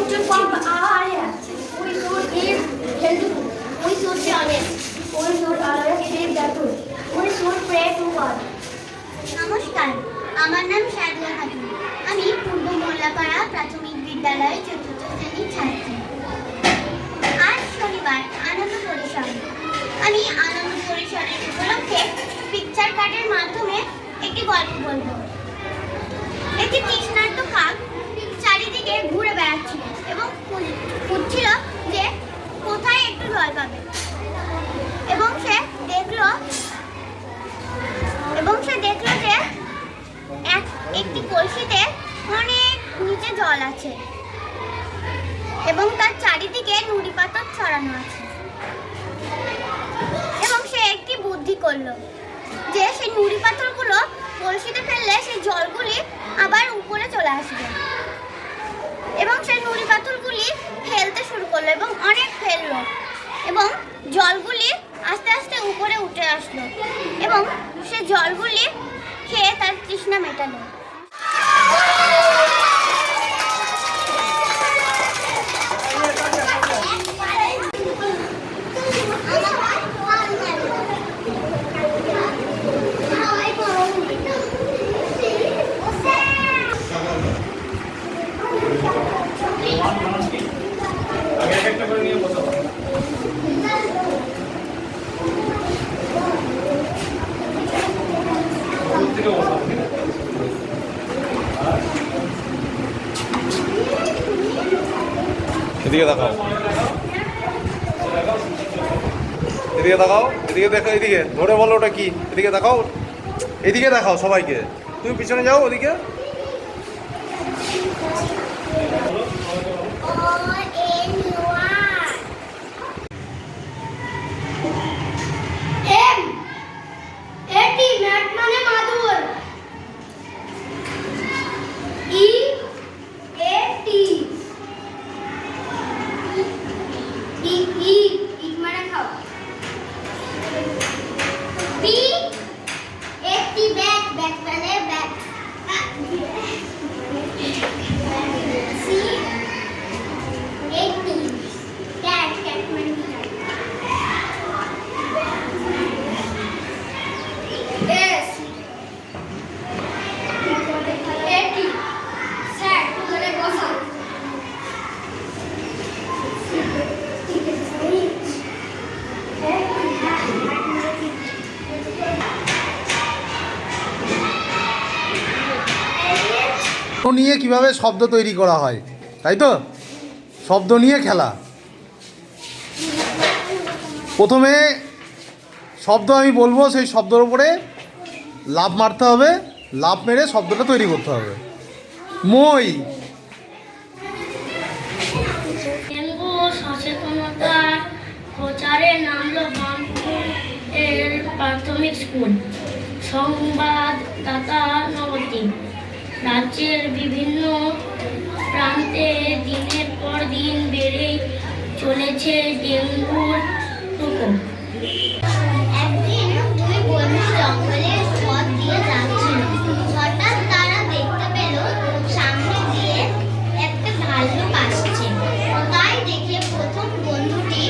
should pump iron. We should eat healthy food. We should be honest. We should always speak the truth. We should pray to God. নমস্কার, আমার নাম সাদিয়া খাতুন। আমি পূর্ব মোল্লাপাড়া প্রাথমিক বিদ্যালয়ের চতুর্থ শ্রেণীর ছাত্রী। আজ শনিবার আনন্দ পরিসর। আমি আনন্দ পরিসরের উপলক্ষে পিকচার কার্ডের মাধ্যমে একটি গল্প বলবো। একটি তৃষ্ণার্ত কাক চারিদিকে ঘুরে বেড়াচ্ছিল এবং খুঁজছিল যে কোথায় একটু জল পাবে, এবং সে দেখলো যে একটি কলসিতে অনেক নিচে জল আছে এবং তার চারিদিকে নুড়ি পাথর ছড়ানো আছে। এবং সে একটি বুদ্ধি করলো যে সেই নুড়ি পাথরগুলো কলসিতে ফেললে সেই জলগুলি আবার উপরে চলে আসবে। এবং সেই নুড়ি পাথরগুলি ফেলতে শুরু করলো এবং অনেক ফেললো এবং জলগুলি আস্তে আস্তে উপরে উঠে আসলো এবং সে জলগুলি খেয়ে তার তৃষ্ণা মেটালো। এদিকে দেখাও, এদিকে দেখাও, এদিকে দেখো, এদিকে ধরে বলো ওটা কি, এদিকে দেখাও, এদিকে দেখাও সবাইকে। তুমি পিছনে যাও ওদিকে। নিয়ে কিভাবে শব্দ তৈরি করা হয়, তাই তো? শব্দ নিয়ে খেলা। প্রথমে শব্দ আমি বলবো, সেই শব্দের উপরে লাফ মারতে হবে, লাফ মেরে শব্দটা তৈরি করতে হবে। মই। ডেঙ্গু সচেতনতা প্রচারে নামলো বার্নপুর এর প্রাথমিক স্কুল। সংবাদদাতা নবদ্বীপ। রাজ্যের বিভিন্ন প্রান্তে দিনের পর দিন বেড়েই চলেছে ডেঙ্গুর প্রকোপ। একদিন দুই বন্ধু জঙ্গলের পথ দিয়ে যাচ্ছিল। হঠাৎ তারা দেখতে পেল সামনে দিয়ে একটা ভাল্লুক আসছে। তাই দেখে প্রথম বন্ধুটি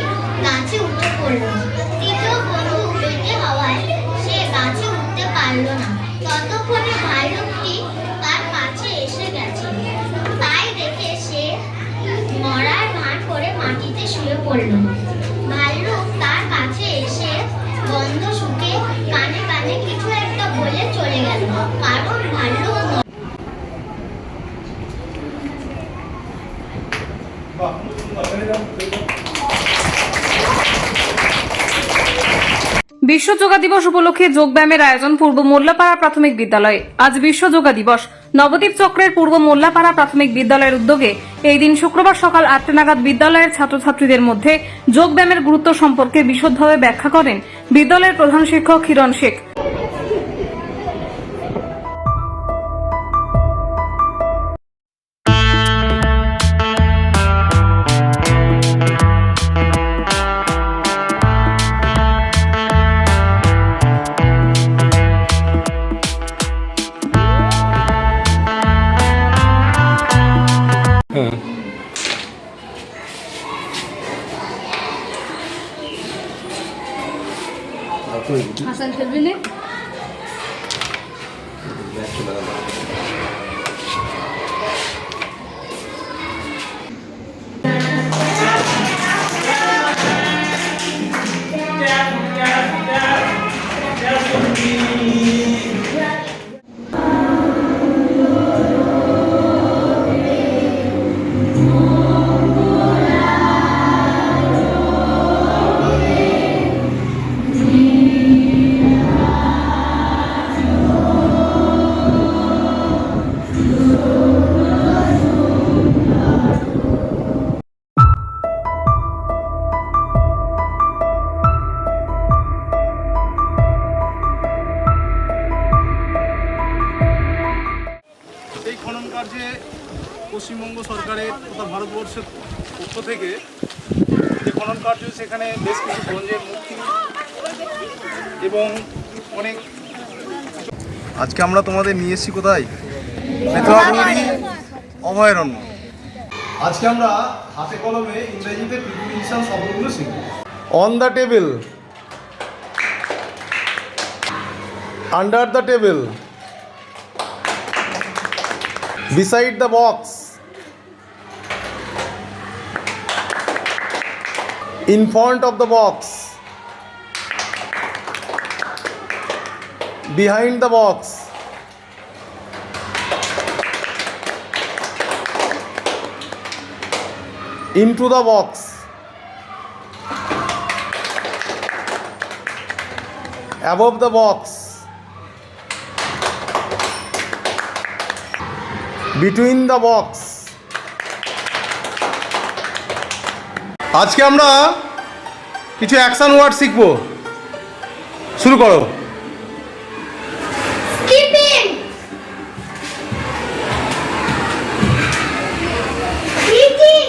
গাছে উঠে পড়ল। তৃতীয় বন্ধু বেঁটে হওয়ায় সে গাছে উঠতে পারল না। ততক্ষণে ভাল্লুকটি তার কাছে এসে গেছে। তাই দেখে সে মরার ভান করে মাটিতে শুয়ে পড়ল। ভাল্লুক তার কাছে এসে গন্ধ শুকে কানে কানে কিছু একটা বলে চলে গেল। কারণ ভাল্লুক বিশ্ব যোগা দিবস উপলক্ষে যোগব্যায়ামের আয়োজন পূর্ব মোল্লাপাড়া প্রাথমিক বিদ্যালয়ে। আজ বিশ্ব যোগা দিবস। নবদ্বীপ চক্রের পূর্ব মোল্লাপাড়া প্রাথমিক বিদ্যালয়ের উদ্যোগে এই দিন শুক্রবার সকাল ৮টা নাগাদ বিদ্যালয়ের ছাত্রছাত্রীদের মধ্যে যোগব্যায়ামের গুরুত্ব সম্পর্কে বিশদভাবে ব্যাখ্যা করেন বিদ্যালয়ের প্রধান শিক্ষক হিরণ শেখ। হাসান খেলবি না? এই খনন কার্যে পশ্চিমবঙ্গ সরকারের তথা ভারতবর্ষের পক্ষ থেকে যে খনন কার্য, সেখানে বেশ কিছু ব্রোঞ্জের মূর্তি এবং অনেক। আজকে আমরা তোমাদের নিয়ে এসেছি কোথায়? বেতলাগুড়ি অভয়ারণ্য। আজকে আমরা হাতে কলমে ইংরেজিতে প্রিপোজিশন শব্দগুলো শিখব। On the table, under the table, beside the box, in front of the box, behind the box, into the box, above the box, between the box। আজকে আমরা কিছু অ্যাকশন ওয়ার্ড শিখব। শুরু করো। Skipping, eating,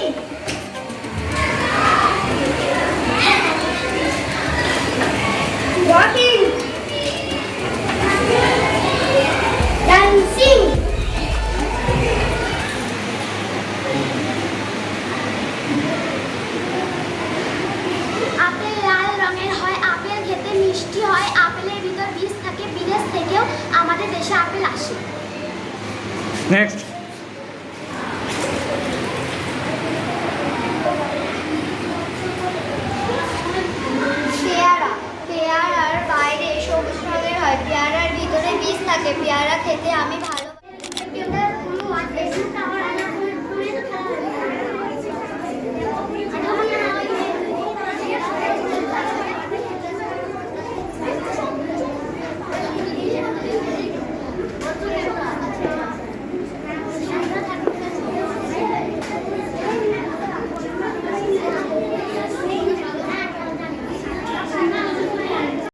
walking, dancing, apple লাল রঙের হয়, apple খেতে মিষ্টি হয়, আপেলের ভিতর বীজ থাকে, বিদেশ থেকেও আমাদের দেশে আপেল আসে। নেক্সট। পেয়ারা, পেয়ারার বাইরে সবুজ রঙের হয়, পেয়ারার ভিতরে বীজ থাকে, পেয়ারা খেতে আমি